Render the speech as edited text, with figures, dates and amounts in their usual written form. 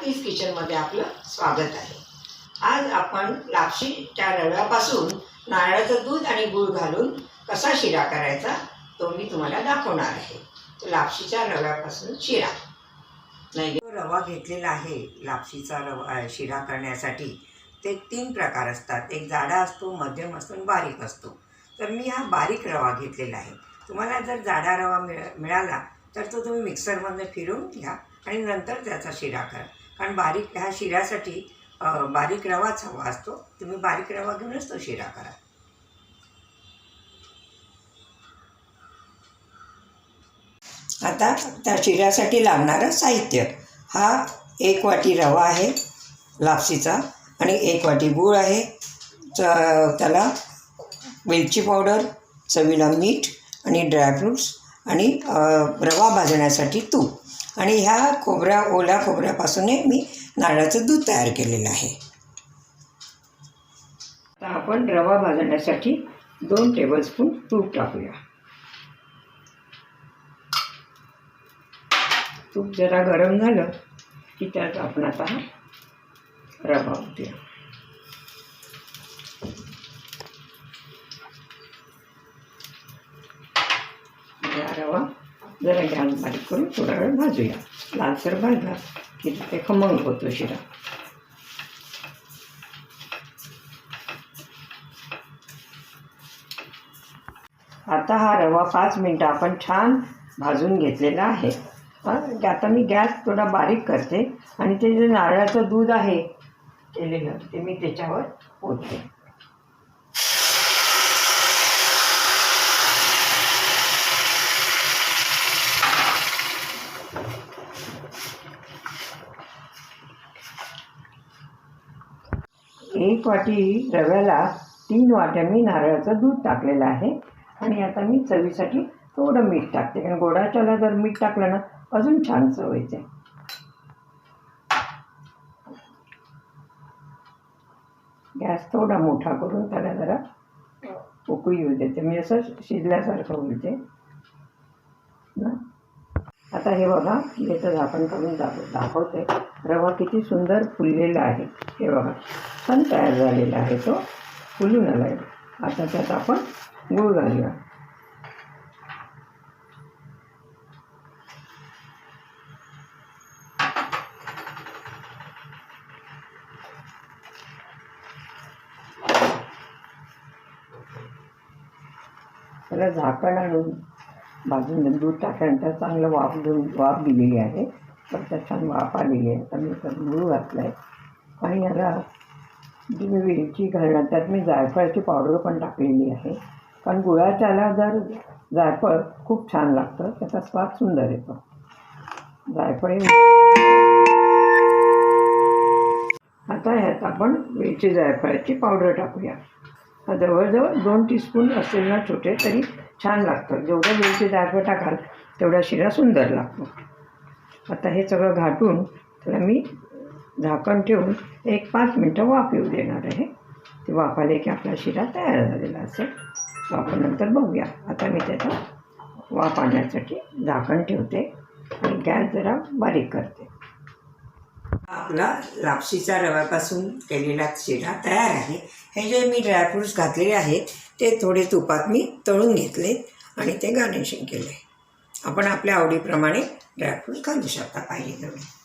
आरतीज किचनमध्ये आपलं स्वागत आहे। आज आपण लापशीच्या रव्यापासून नारळाचं दूध आणि गूळ घालून कसा शिरा करायचा तो मी तुम्हाला दाखवणार आहे। तो लापशीच्या रव्यापासून शिरा नाही, रवा घेतलेला आहे। लापशीचा रवा शिरा करण्यासाठी ते 3 प्रकार असतात। एक जाडा असतो, मध्यम असतो आणि बारीक असतो। तर मी हा बारीक रवा घेतलेला आहे। तुम्हाला जर जाडा रवा मिळाला तर तो तुम्ही मिक्सरमध्ये फिरवून घ्या आणि नंतर त्याचा शिरा करा, कारण बारीक ह्या शिऱ्यासाठी बारीक रवाच हवा असतो। तुम्ही बारीक रवा घेऊनच तो शिरा करा। आता त्या शिऱ्यासाठी लागणारं साहित्य, हा 1 वाटी रवा आहे लापशीचा आणि 1 वाटी गूळ आहे, त्याला वेलची पावडर, चवीला मीठ आणि ड्रायफ्रूट्स आणि रवा भाजण्यासाठी तूप, आणि ह्या ओल्या खोबऱ्यापासून मी नारळाचं दूध तयार केलेलं आहे। आता आपण रवा भाजण्यासाठी 2 टेबलस्पून तूप टाकूया। तूप जरा गरम झालं की त्यात आपण आता रवा ओतूया। रवा जरा गॅस बारीक करून थोडा वेळ भाजूया। लालसर भाजला की ते खमंग होतो शिरा। आता हा रवा 5 मिनिटं आपण छान भाजून घेतलेला आहे। आता मी गॅस थोडा बारीक करते आणि ते जे नारळाचं दूध आहे केलेलं ते मी त्याच्यावर ओतते। एक वाटी रव्याला 3 वाट्या मी नारळाचं दूध टाकलेलं आहे आणि आता मी चवीसाठी थोडं मीठ टाकते, कारण गोडाच्याला जर मीठ टाकलं ना अजून छान चव येते। गॅस थोडा मोठा करून त्याला जरा उकळी येऊ देते, मी असं शिजल्यासारखं होईल ते ना। आता हे बघा, याचं झाकण करून दाखवते। रवा किती सुंदर फुललेला आहे, हे बघा छान तयार झालेला आहे, तो फुलून आला आहे। आता त्यात आपण गूळ घालूया। त्याला झाकण आणून भाजून दूध टाकल्यानंतर चांगलं वाफ दिलेली आहे, तर त्यात छान वाफ आलेली आहे। तर मी त्यात गूळ घातला आहे आणि याला जी मी वेलची घालणार त्यात मी जायफळाची पावडर पण टाकलेली आहे, कारण गुळाच्याला जर जायफळ खूप छान लागतं, त्याचा स्वाद सुंदर येतो। जायफळ आता ह्यात आपण वेलची जायफळाची पावडर टाकूया। जवळजवळ 2 टीस्पून असेल ना छोटे, तरी छान लागतं। जेवढं वेलची जायफळ टाकाल तेवढा शिरा सुंदर लागतो। आता हे सगळं घाटून त्याला मी झाकण ठेवून 1-5 मिनटं वाफ येऊ देणार आहे। ते वाफ आले की आपला शिरा तयार झालेला असेल। आपण नंतर बघूया। आता मी त्याचा वाफ आणण्यासाठी झाकण ठेवते आणि गॅस जरा बारीक करते। आपला लापशीच्या रव्यापासून केलेला शिरा तयार आहे। हे जे मी ड्रायफ्रूट्स घातलेले आहेत ते थोडे तुपात मी तळून घेतले आणि ते गार्निशिंग केले। आपण आपल्या आवडीप्रमाणे ड्रायफ्रूट्स घालू शकता पाहिजे तेवढे।